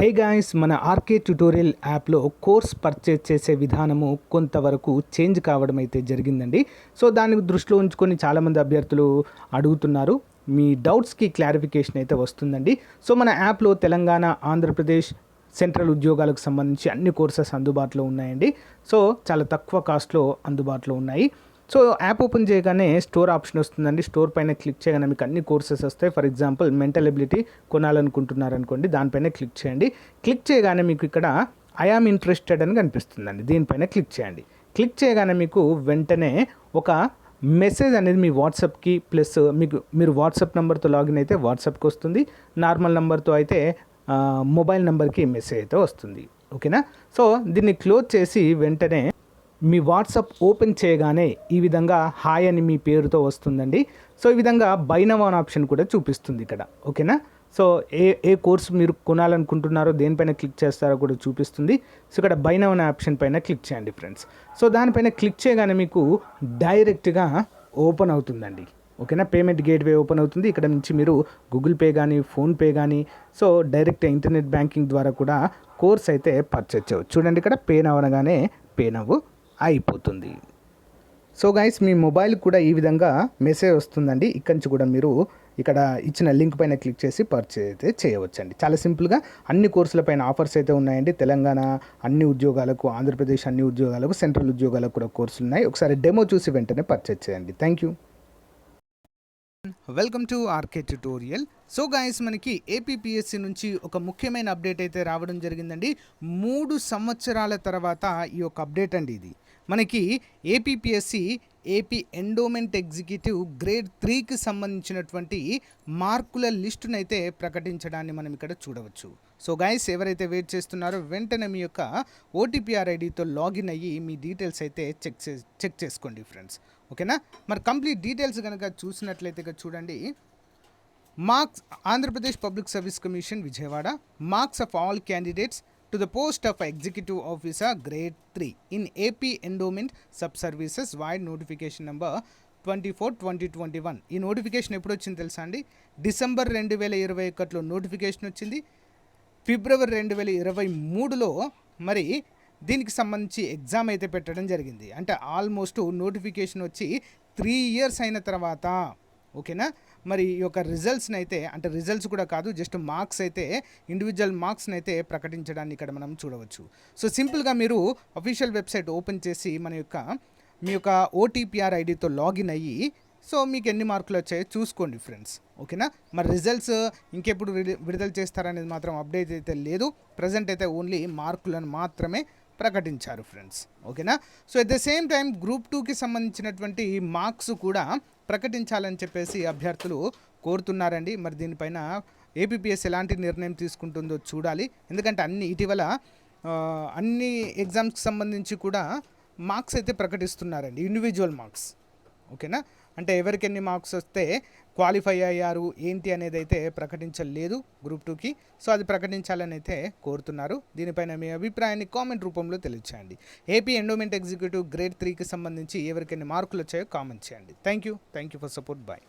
Hey guys, మన RK tutorial యాప్లో course purchase చేసే విధానము కొంతవరకు చేంజ్ కావడం అయితే జరిగిందండి. సో దాన్ని దృష్టిలో ఉంచుకొని చాలామంది అభ్యర్థులు అడుగుతున్నారు. మీ డౌట్స్కి క్లారిఫికేషన్ అయితే వస్తుందండి. సో మన యాప్లో తెలంగాణ, ఆంధ్రప్రదేశ్ సెంట్రల్ ఉద్యోగాలకు సంబంధించి అన్ని కోర్సెస్ అందుబాటులో ఉన్నాయండి. సో చాలా తక్కువ కాస్ట్లో అందుబాటులో ఉన్నాయి. సో యాప్ ఓపెన్ చేయగానే స్టోర్ ఆప్షన్ వస్తుందండి. స్టోర్ పైన క్లిక్ చేయగానే మీకు అన్ని కోర్సెస్ వస్తాయి. ఫర్ ఎగ్జాంపుల్ మెంటల్ ఎబిలిటీ కొనాలనుకుంటున్నారనుకోండి, దానిపైన క్లిక్ చేయండి. క్లిక్ చేయగానే మీకు ఇక్కడ ఐ ఆమ్ ఇంట్రెస్టెడ్ అని కనిపిస్తుందండి. దీనిపైన క్లిక్ చేయండి. క్లిక్ చేయగానే మీకు వెంటనే ఒక మెసేజ్ అనేది మీ వాట్సాప్కి ప్లస్ మీరు వాట్సాప్ నెంబర్తో లాగిన్ అయితే వాట్సాప్కి వస్తుంది. నార్మల్ నెంబర్తో అయితే మొబైల్ నెంబర్కి మెసేజ్ అయితే వస్తుంది. ఓకేనా? సో దీన్ని క్లోజ్ చేసి వెంటనే మీ వాట్సాప్ ఓపెన్ చేయగానే ఈ విధంగా హాయ్ అని మీ పేరుతో వస్తుందండి. సో ఈ విధంగా బై నౌ అనే ఆప్షన్ కూడా చూపిస్తుంది ఇక్కడ. ఓకేనా? సో ఏ కోర్స్ మీరు కొనాలనుకుంటున్నారో దేనిపైన క్లిక్ చేస్తారో కూడా చూపిస్తుంది. సో ఇక్కడ బై నౌ అనే ఆప్షన్ పైన క్లిక్ చేయండి ఫ్రెండ్స్. సో దానిపైన క్లిక్ చేయగానే మీకు డైరెక్ట్గా ఓపెన్ అవుతుందండి. ఓకేనా? పేమెంట్ గేట్వే ఓపెన్ అవుతుంది. ఇక్కడ నుంచి మీరు గూగుల్ పే కానీ, ఫోన్పే కానీ, సో డైరెక్ట్ ఇంటర్నెట్ బ్యాంకింగ్ ద్వారా కూడా కోర్స్ అయితే పర్చేజ్ చేయవచ్చు. చూడండి, ఇక్కడ పే నౌ అనగానే పే నౌ అయిపోతుంది. సో గైస్, మీ మొబైల్ కూడా ఈ విధంగా మెసేజ్ వస్తుందండి. ఇక్కడి నుంచి కూడా మీరు ఇక్కడ ఇచ్చిన లింక్ పైన క్లిక్ చేసి పర్చేజ్ అయితే చేయవచ్చండి. చాలా సింపుల్గా అన్ని కోర్సుల పైన ఆఫర్స్ అయితే ఉన్నాయండి. తెలంగాణ అన్ని ఉద్యోగాలకు, ఆంధ్రప్రదేశ్ అన్ని ఉద్యోగాలకు, సెంట్రల్ ఉద్యోగాలకు కూడా కోర్సులు ఉన్నాయి. ఒకసారి డెమో చూసి వెంటనే పర్చేజ్ చేయండి. Thank you. Welcome to RK tutorial. So guys, మనకి ఏపీపీఎస్సీ నుంచి ఒక ముఖ్యమైన అప్డేట్ అయితే రావడం జరిగిందండి. 3 సంవత్సరాల తర్వాత ఈ యొక్క అప్డేట్ అండి ఇది. మనకి APPSC AP endowment executive grade 3కి సంబంధించినటువంటి మార్కుల లిస్టును అయితే ప్రకటించడాన్ని మనం ఇక్కడ చూడవచ్చు. సో గైస్, ఎవరైతే వెయిట్ చేస్తున్నారో వెంటనే మీ యొక్క ఓటీపీఆర్ ఐడితో లాగిన్ అయ్యి మీ డీటెయిల్స్ అయితే చెక్ చేసుకోండి ఫ్రెండ్స్. ఓకేనా? మరి కంప్లీట్ డీటెయిల్స్ కనుక చూసినట్లయితే చూడండి. Marks, Andhra Pradesh public service commission Vijayawada, marks of all candidates to the post of executive officer grade 3 in AP endowment sub services wide notification number 24/2021. ఈ నోటిఫికేషన్ ఎప్పుడు వచ్చింది తెలుసా అండి? డిసెంబర్ 2021లో నోటిఫికేషన్ వచ్చింది. ఫిబ్రవరి 2023లో మరి దీనికి సంబంధించి ఎగ్జామ్ అయితే పెట్టడం జరిగింది. అంటే ఆల్మోస్ట్ నోటిఫికేషన్ వచ్చి 3 years అయిన తర్వాత, ఓకేనా, మరి ఈ యొక్క రిజల్ట్స్ని అయితే, అంటే రిజల్ట్స్ కూడా కాదు, జస్ట్ మార్క్స్ అయితే, ఇండివిజువల్ మార్క్స్ని అయితే ప్రకటించడాన్ని ఇక్కడ మనం చూడవచ్చు. సో సింపుల్గా మీరు అఫీషియల్ వెబ్సైట్ ఓపెన్ చేసి మీ యొక్క ఓటీపీఆర్ ఐడితో లాగిన్ అయ్యి, సో మీకు ఎన్ని మార్కులు వచ్చాయో చూసుకోండి ఫ్రెండ్స్. ఓకేనా? మరి రిజల్ట్స్ ఇంకెప్పుడు విడుదల చేస్తారనేది మాత్రం అప్డేట్ అయితే లేదు. ప్రజెంట్ అయితే ఓన్లీ మార్కులను మాత్రమే ప్రకటించారు ఫ్రెండ్స్. ఓకేనా? So at the same time group 2కి సంబంధించినటువంటి మార్క్స్ కూడా ప్రకటించాలని చెప్పేసి అభ్యర్థులు కోరుతున్నారండి. మరి దీనిపైన ఏపీపీఎస్ ఎలాంటి నిర్ణయం తీసుకుంటుందో చూడాలి. ఎందుకంటే ఇటీవల అన్ని ఎగ్జామ్స్కి సంబంధించి కూడా మార్క్స్ అయితే ప్రకటిస్తున్నారండి, ఇండివిజువల్ మార్క్స్. ఓకేనా? అంటే ఎవరికి ఎన్ని మార్క్స్ వస్తే క్వాలిఫై అయ్యారు ఏంటి అనేది అయితే ప్రకటించలేదు గ్రూప్ 2కి. సో అది ప్రకటించాలని అయితే కోరుతున్నారు. దీనిపైన మీ అభిప్రాయాన్ని కామెంట్ రూపంలో తెలియచేయండి. ఏపీ ఎండోమెంట్ ఎగ్జిక్యూటివ్ గ్రేడ్ 3కి సంబంధించి ఎవరికి ఎన్ని మార్కులు వచ్చాయో కామెంట్ చేయండి. Thank you for support. Bye.